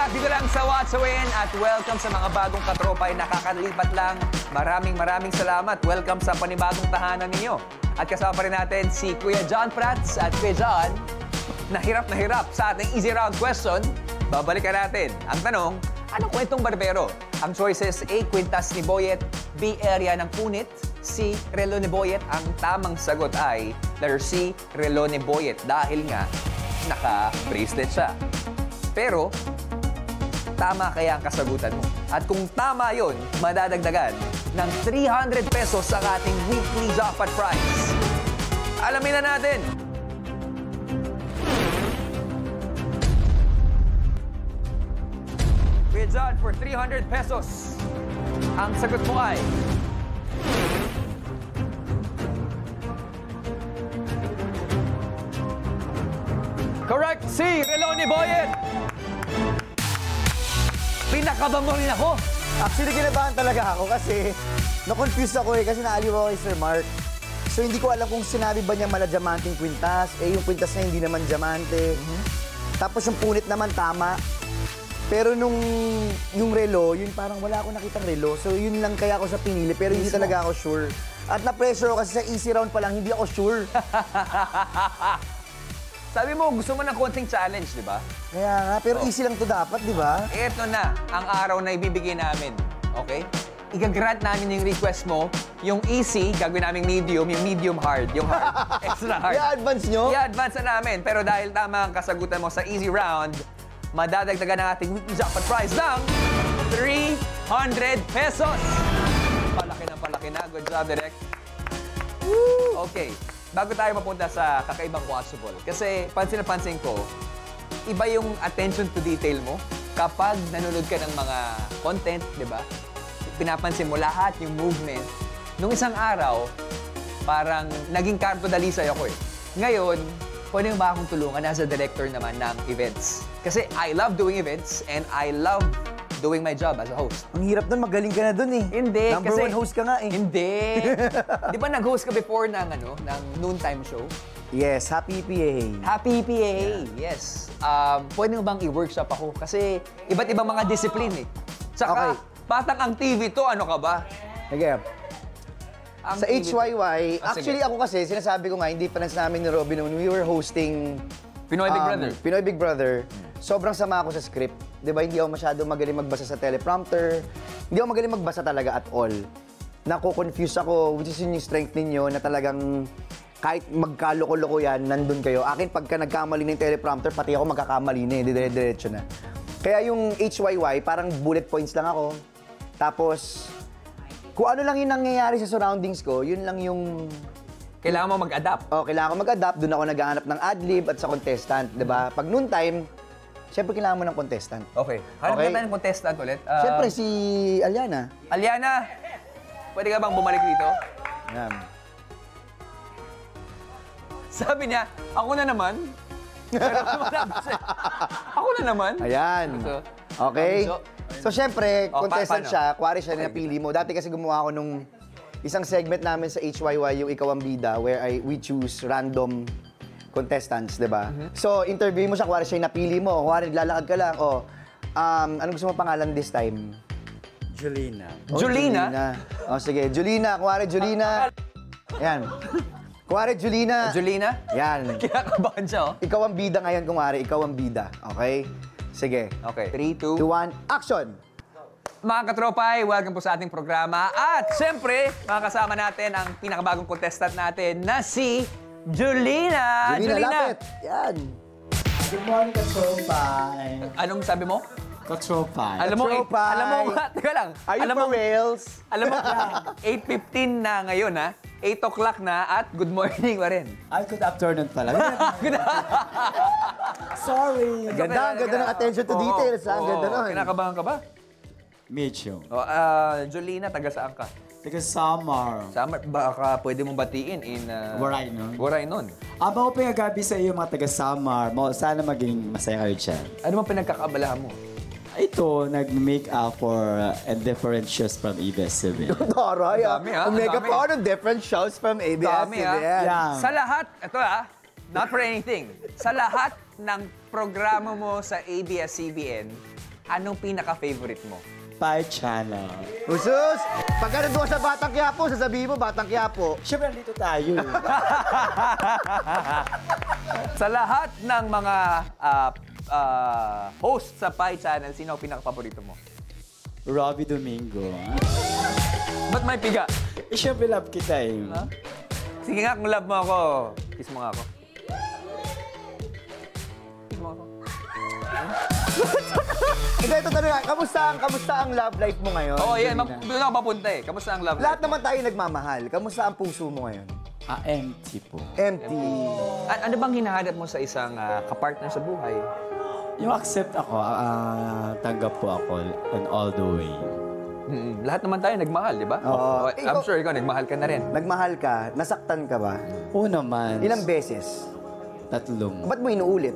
back dito lang sa What's a Win at welcome sa mga bagong katropay nakakalipat lang. Maraming salamat. Welcome sa panibagong tahanan ninyo. At kasama pa rin natin si Kuya John Prats at Kuya John, na hirap sa ating easy round question. Babalikan natin. Ang tanong, anong kwentong barbero? Ang choices A, kwintas ni Boyet, B, area ng punit, C, relo ni Boyet. Ang tamang sagot ay letter C, relo ni Boyet dahil nga naka-bracelet siya. Pero, tama kaya ang kasagutan mo? At kung tama yon, madadagdagan ng 300 pesos sa ating weekly jackpot prize. Alamin na natin! Kuya John, for 300 pesos, ang sagot mo ay... Correct! C, relo ni Boyet! Pinakabango rin ako. Actually, kinabahan talaga ako kasi na-confuse ako kasi naaliw ako kay Sir Mark. So, hindi ko alam kung sinabi ba niya mala diamanting kwintas. Yung kwintas na hindi naman diamante. Tapos yung punit naman tama. Pero yung relo, yun parang wala akong nakitang relo. So, yun lang kaya ako sa pinili. Pero hindi talaga ako sure. At na-pressure ako kasi sa easy round pa lang, hindi ako sure. Sabi mo, gusto mo ng konting challenge, di ba? Kaya nga, pero easy lang to dapat, di ba? Ito na ang araw na ibibigay namin, okay? Igagrant namin yung request mo, yung easy, gagawin namin medium, yung medium hard, yung hard, extra hard. I-advance nyo? I-advance na namin, pero dahil tama ang kasagutan mo sa easy round, madadagdagan ang ating weekly jackpot prize ng 300 pesos! Palaki na. Good job, Direk. Woo! Okay. Bago tayo mapunta sa kakaibang watchable, kasi pansin na pansin ko, iba yung attention to detail mo kapag nanonood ka ng mga content, di ba? Pinapansin mo lahat yung movement. Nung isang araw, parang naging Carto Dalisay ako eh. Ngayon, pwede mo ba akong tulungan as a director naman ng events? Kasi I love doing events and I love doing my job as a host. Ang hirap nun, magaling ka na dun eh. Hindi, Number kasi... one host ka nga eh. Hindi. Di ba nag-host ka before ng, ng noontime show? Yes, Happy PA. Happy PA, yes. Pwede mo bang i-workshop ako? Kasi iba't ibang mga discipline eh. Tsaka, patang ang TV to, ano ka ba? Okay. Sa HYY, actually sige. ako kasi, sinasabi ko nga, hindi pa namin ni Robin when we were hosting Pinoy Big Brother. Pinoy Big Brother. Sobrang sama ako sa script. Di ba, hindi ako masyado magaling magbasa sa teleprompter. Hindi ako magaling magbasa talaga at all. Nako-confuse ako, which is yung strength ninyo na talagang kahit magkaloko-loko yan, nandun kayo. Akin, pagka nagkamali ng teleprompter, pati ako magkakamali na eh, dire-diretso na. Kaya yung HYY, parang bullet points lang ako. Tapos, kung ano lang yung nangyayari sa surroundings ko, yun lang yung... Kailangan mo mag-adapt. Kailangan ko mag-adapt. Doon ako naghahanap ng ad-lib at sa contestant, di ba? Pag noontime, siyempre kailangan mo ng contestant. Okay. Hanap na tayo ng contestant ulit. Siyempre, si Aliana. Aliana, pwede ka bang bumalik dito? Yan. Sabi niya, ako na naman. Ako na naman. Ayan. Okay. So, siyempre, contestant siya. Kuwari siya na napili mo. Dati kasi gumawa ako nung isang segment namin sa HYY, yung Ikaw ang Bida, where we choose random contestants, di ba? So, interview mo siya, kuwari siya yung napili mo. Kuwari, naglalakad ka lang. Anong gusto mo pangalan this time? Julina. Julina? Sige, Julina. Kuwari, Julina. Yan. Kuwari, Julina. Julina? Yan. Kinakabahan siya, oh. Ikaw ang bida ngayon, kuwari. Ikaw ang bida. Okay? Sige. Okay. 3, 2, 1, action! Mga katropay, welcome po sa ating programa. At siyempre, makakasama natin ang pinakabagong contestant natin na si Julina. Julina, lapit. Yan. Good morning, Katropay. Anong sabi mo? Katropay. Alam mo, Katropay. alam mo, teka lang. Are you for reals? Alam mo, 8:15 na ngayon, ha? 8 o'clock na at good morning pa rin. Ay, good afternoon pala. Sorry. Ganda ng attention to details. Ang ganda nun. Kinakabahan ka ba? Medyo. Julina, taga saan ka? Taga Samar. Summer, baka pwede mong batiin in... Waraynon. Waraynon. Aba ko pinagabi sa iyo mga taga Samar. Sana maging masaya kayo dyan. Ano bang pinagkakaabalahan mo? Ito, nag-make up for different shows from ABS-CBN. Taray, Dami, ha? Omega Dami. part of different shows from Dami, ha? ABS-CBN. Yeah. Sa lahat, ito not for anything, sa lahat ng programa mo sa ABS-CBN, anong pinaka-favorite mo? Pie Channel. Usus! Pagka nandun ka sa Batang Quiapo, sasabihin mo, Batang Quiapo. Siyempre, dito tayo. Sa lahat ng mga host sa Pie Channel, sino ang pinaka-paborito mo? Robbie Domingo. Ba't may piga? Eh, siyempre, love kita eh. Ha? Sige nga, kung love mo ako, kiss mo nga ako. Kiss mo ako. Ito talaga, kamusta ang love life mo ngayon? Oo, yan. Jolina? Doon ako papunta eh. Kamusta ang love Lahat life? naman tayo nagmamahal. Kamusta ang puso mo ngayon? Empty po. Empty. Ano bang hinahanap mo sa isang kapartner sa buhay? Yung accept ako, tanggap po ako on all the way. Lahat naman tayo nagmahal, di ba? Oo. I'm sure ikaw, nagmahal ka na rin. Nagmahal ka, nasaktan ka ba? Oo naman. Ilang beses? 3. Ba't mo inuulit?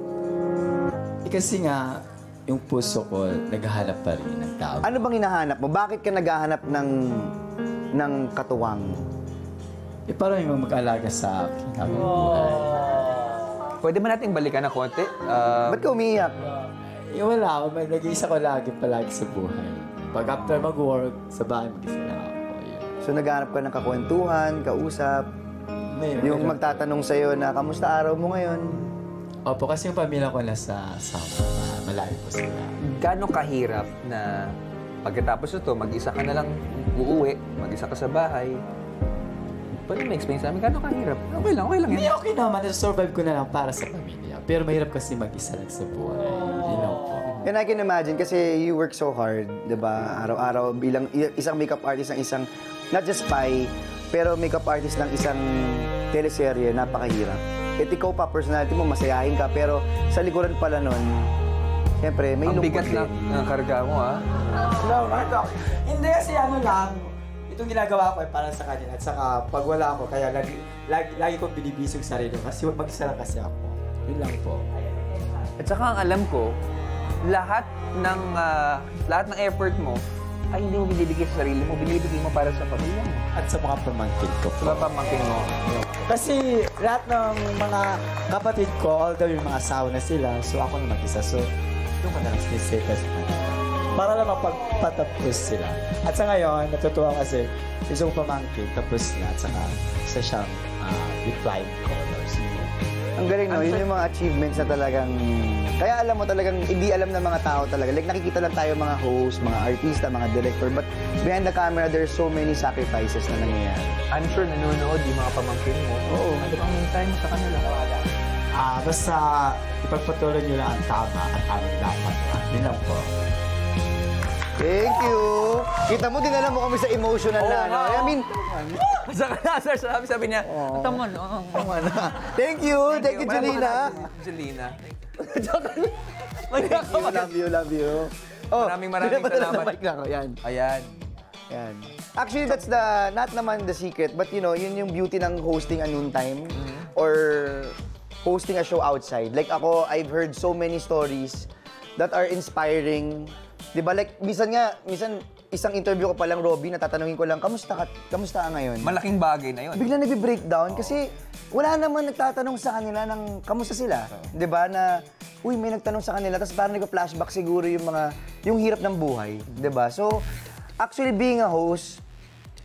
Kasi nga, yung puso ko, naghahanap pa rin ng tao. Ano bang hinahanap mo? Bakit ka naghahanap ng katuwang? Eh, parang yung mag-alaga sa akin habang buhay. Pwede ba nating balikan ng konti? Ba't ka umiiyak? Eh, wala. Nag-iisa ko palagi sa buhay. Pag after mag-work, sa bahay, mag-isa lang ako. Yun. So naghahanap ka ng kakwentuhan, kausap, yung magtatanong sa'yo na, kamusta araw mo ngayon? Opo, kasi yung pamilya ko nasa Sama. Malayo po sila. Gano'ng kahirap na pagkatapos ito, mag-isa ka na lang uuwi, mag-isa ka sa bahay. Pwede may explain sa amin, gano'ng kahirap? Okay lang yan. Hindi, okay naman. Survive ko na lang para sa pamilya. Pero mahirap kasi mag-isa lang sa buhay. Yun lang po. And I can imagine, kasi you work so hard, di ba? Araw-araw bilang isang makeup artist ng isang, not just spy, pero makeup artist ng isang teleserye, napakahirap. At ikaw pa, personality mo, masayahin ka, pero sa likuran pala nun, siyempre, may Ang lungkot bigat din. ng karga mo, ha? No, Marco. Hindi kasi ano lang. Itong ginagawa ko ay para sa kanila. At saka pag wala ako, kaya lagi kong binibisog sarili ko. Kasi mag-isa lang kasi ako. Yun lang po. At saka ang alam ko, lahat ng effort mo ay hindi mo binibigay sa sarili mo, binibigay mo para sa pamilya mo. At sa mga pamangkin ko po. Sa pamangkin mo. Kasi lahat ng mga kapatid ko, although yung mga asawa na sila, so ako na mag-isa. So, yung ka na lang sinisay sa kanila. Para lang mapagpatapos sila. At sa ngayon, natutuwa kasi isang pamangkin, tapos na. At saka isa siyang with flying colors. Ang galing, no? Yun yung mga achievements na talagang... Kaya alam mo talagang, hindi alam ng mga tao talaga. Like, nakikita lang tayo mga host, mga artista, mga director. But behind the camera, there's so many sacrifices na nangyayari. I'm sure nanonood yung mga pamangkin mo. Oo. Ano bang time sa kanila? Basta ipagpatuloy nyo lang ang tama at anong dapat. Yun lang po. Thank you! Kita mo, dinala mo kami sa emotional na, no? I mean, sabi niya, tama na. thank you, Jolina. Jolina. Love you. Oh, Maraming pinapatala salamat. ng mic lang. Yan. Ayan. Yan. Actually, that's not naman the secret, but you know, yun yung beauty ng hosting a noontime or hosting a show outside. Like ako, I've heard so many stories that are inspiring. Di ba? Like, minsan isang interview ko pa lang, Robby, natatanungin ko lang, kamusta ka ngayon? Malaking bagay na yun. Bigla nag-breakdown kasi wala naman nagtatanong sa kanila ng kamusta sila. 'Di ba? Na uy, may nagtanong sa kanila tapos parang nagpa-flashback siguro yung hirap ng buhay, 'di ba? So, actually being a host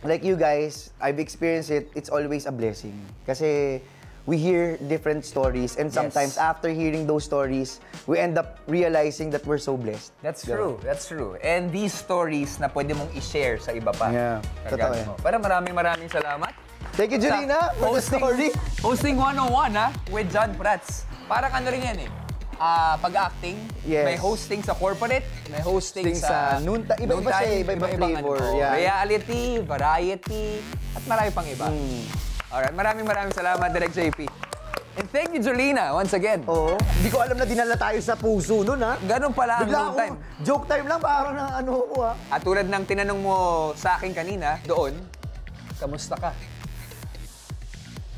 like you guys, I've experienced it. It's always a blessing. Kasi we hear different stories and sometimes after hearing those stories, we end up realizing that we're so blessed. That's true. That's true. And these stories na pwede mong i-share sa iba pa. Yeah, totoo yan. Pero maraming salamat. Thank you, Jolina, for the story. Hosting 101, ha? With John Prats. Parang ano rin yan, eh. Pag-acting, Yes. may hosting sa corporate, may hosting Sa sa noontime. Iba-iba siya, iba-ibang flavor. Yeah. Reality, variety, at marami pang iba. Alright, maraming salamat, Direk JP. And thank you, Jolina, once again. Oo. Hindi ko alam na dinala tayo sa puso nun, ha? Ganun pala ang Bigla noon ako, time. joke time lang, parang na ano ko, ha? At tulad ng tinanong mo sa akin kanina, doon, kamusta ka?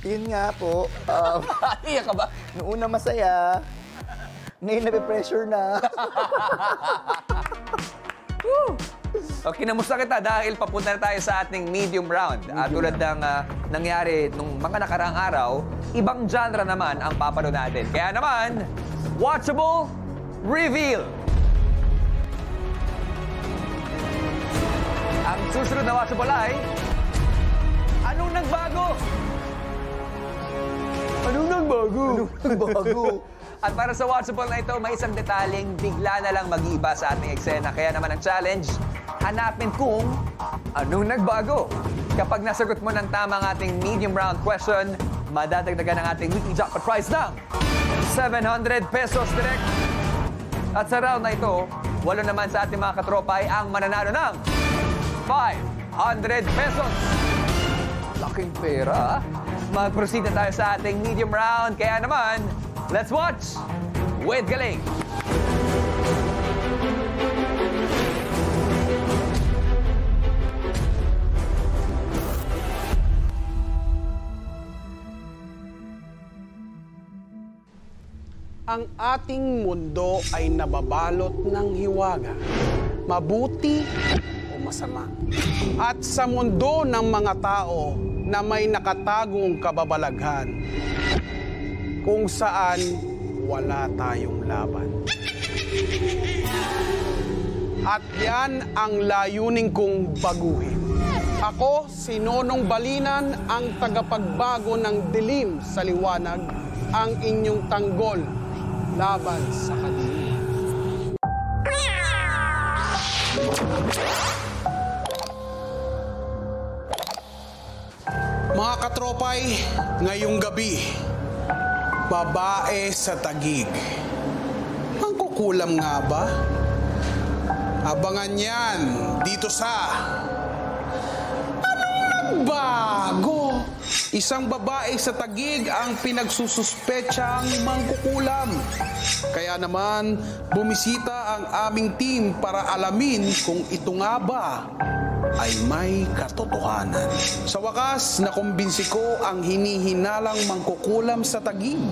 Yun nga po. Iyak ka ba? Noong una masaya, ngayon nape-pressure na. O, kinamusta kita dahil papunta na tayo sa ating medium round. At tulad ng nangyari nung mga nakaraang araw, ibang genre naman ang papanood natin. Kaya naman, Watchable Reveal! Susunod na watchable ay... Anong nagbago? Anong nagbago? At para sa watchable na ito, may isang detaling bigla na lang mag-iiba sa ating eksena. Kaya naman ang challenge, hanapin kung anong nagbago. Kapag nasagot mo ng tama ang ating medium round question, madadagdagan ang ating weekly jackpot prize ng 700 pesos direct. At sa round na ito, 8 naman sa ating mga katropa ay ang mananalo ng 500 pesos. Laking pera. Mag-proceed na tayo sa ating medium round. Kaya naman, let's watch with Galing. Ang ating mundo ay nababalot ng hiwaga, mabuti o masama. At sa mundo ng mga tao na may nakatagong kababalaghan, kung saan wala tayong laban. At yan ang layunin kong baguhin. Ako, si Nonong Balinan, ang tagapagbago ng dilim sa liwanag, ang inyong tanggol laban sa kadiliman. Mga katropay, ngayong gabi, babae sa Taguig. Ang kukulam nga ba? Abangan yan dito sa Anong Nagbago? Isang babae sa Taguig ang pinagsususpetsang mangkukulam. Kaya naman, bumisita ang aming team para alamin kung ito nga ba ay may katotohanan. Sa wakas, nakumbinsi ko ang hinihinalang mangkukulam sa Taguig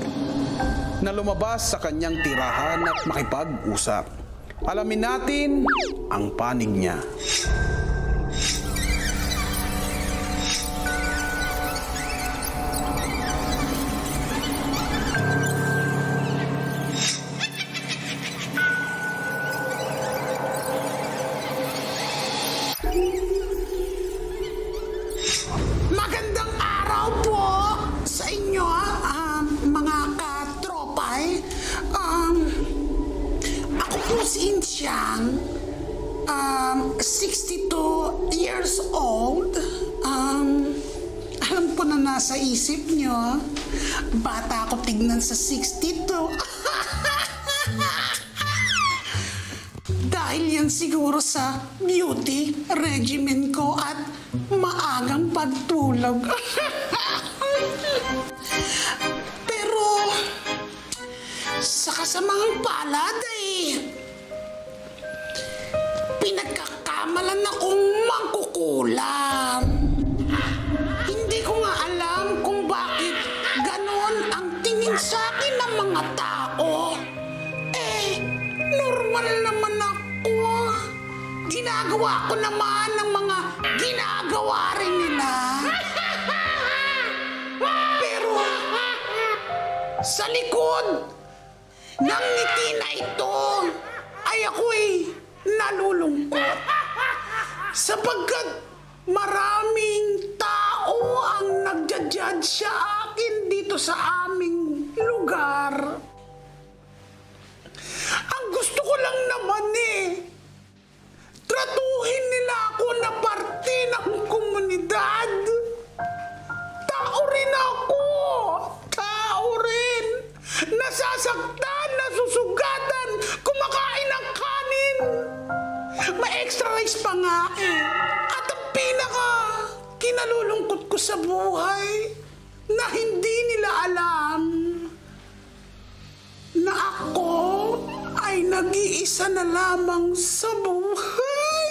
na lumabas sa kanyang tirahan at makipag-usap. Alamin natin ang panig niya. Magandang araw po sa inyo, mga katropay. Ako po si Insyang, 62 years old. Alam ko na nasa isip nyo, bata ako tignan sa 62. Dahil yan siguro sa beauty regimen ko at maagang pagtulog. Pero sa kasamang palad ay pinagkakamalan akong mangkukulam. Hindi ko nga alam kung bakit ganon ang tingin sa akin ng mga tao. Normal naman ako. Ginagawa ko naman ng mga ginagawa rin nila. Pero sa likod ng ngiti na ito ay ako'y nalulungkot. Sapagkat maraming tao ang nagja-judge sa akin dito sa aming lugar. Ang gusto ko lang naman tratuhin nila ako na parte ng komunidad. Tao rin ako. Tao rin. Nasasaktan, nasusugatan, kumakain ng kanin. May extra rice pa nga At ang pinaka kinalulungkot ko sa buhay na hindi nila alam na ako ay nag-iisa na lamang sa buhay.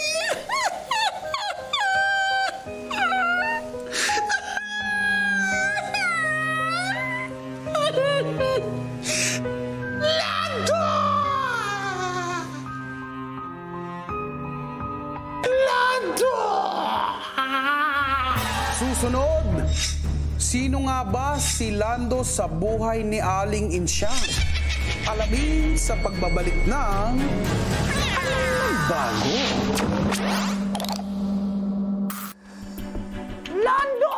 Lado! Lado! Susunod, sino nga ba si Lando sa buhay ni Aling Insyang? Alamin sa pagbabalik ng Anong Nagbago? Lando!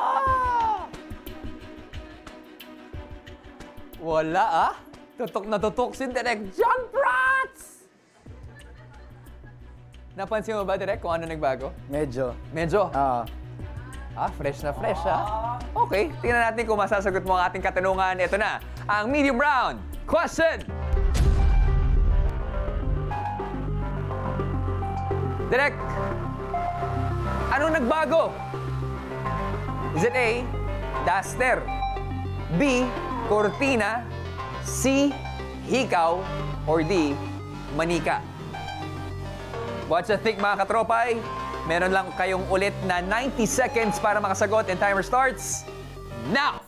Wala ah. Tutok na tutok si Direk John Prats! Napansin mo ba, Direk, kung ano nagbago? Medyo. Medyo. Fresh na fresh, Okay, tingnan natin kung masasagot mo ang ating katanungan. Ito na, ang medium round question. Direk, anong nagbago? Is it A, duster, B, cortina, C, hikaw, or D, manika? Watch and think, mga katropay. Meron lang kayong ulit na 90 seconds para makasagot and timer starts now!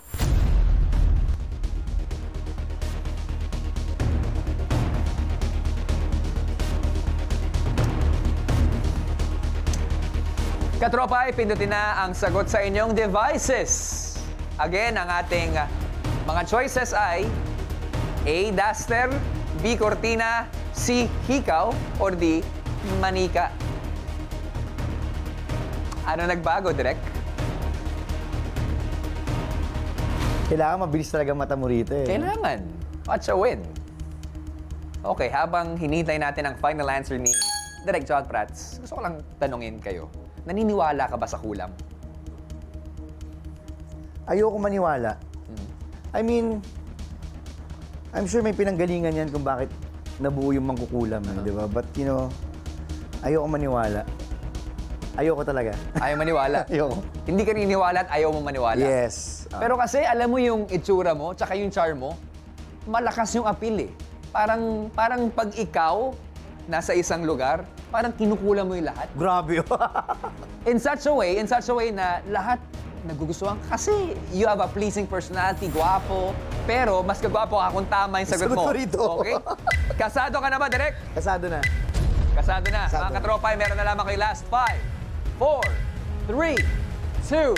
Katropay, pindutin na ang sagot sa inyong devices. Again, ang ating mga choices ay A, duster, B, cortina, C, hikaw, or D, manika. Ano nagbago, Direk? Kailangan mabilis talaga mata mo rito eh. Kailangan. Watch a win. Okay, habang hinintay natin ang final answer ni Direk John Prats, gusto ko lang tanungin kayo. Naniniwala ka ba sa kulam? Ayoko maniwala. I mean, I'm sure may pinanggalingan yan kung bakit nabuo yung mangkukulam, di ba? But, you know, ayoko maniwala. Ayoko talaga. Ayaw maniwala? Ayoko. Hindi ka niniwala at ayaw mo maniwala? Yes. Pero kasi, alam mo yung itsura mo, tsaka yung charm mo, malakas yung appeal eh. Parang pag ikaw nasa isang lugar, parang kinukulam mo yung lahat. Grabe. In such a way na lahat nagugustuhan ka kasi you have a pleasing personality, gwapo, pero mas kagwapo ka kung tama yung sagot mo. Sagot ko rito. Okay? Kasado ka na ba, Direk? Kasado na. Kasado na. Mga katropay, meron na lamang kayo last 5, 4, 3, 2,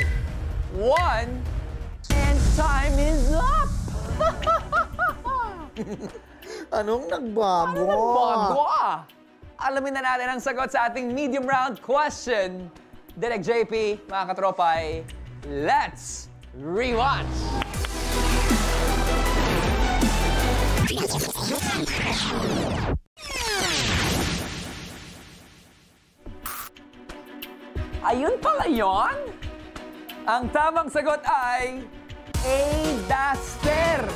1, and time is up! Anong nagbago? Bago ah! Alamin na natin ang sagot sa ating medium round question. Direk JP, mga katropay, let's rewatch! Ayun pala yun! Ang tamang sagot ay A, duster!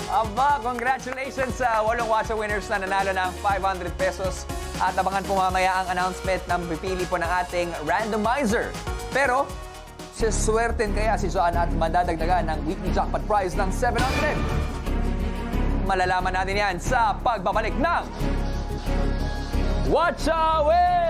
Aba, congratulations sa 8 Watcha winners na nanalo ng 500 pesos. At abangan po mamaya ang announcement ng pipili po ng ating randomizer. Pero, siswerten kaya si John at madadagdagan ng weekly jackpot prize ng 700. Malalaman natin yan sa pagbabalik ng Watcha Win!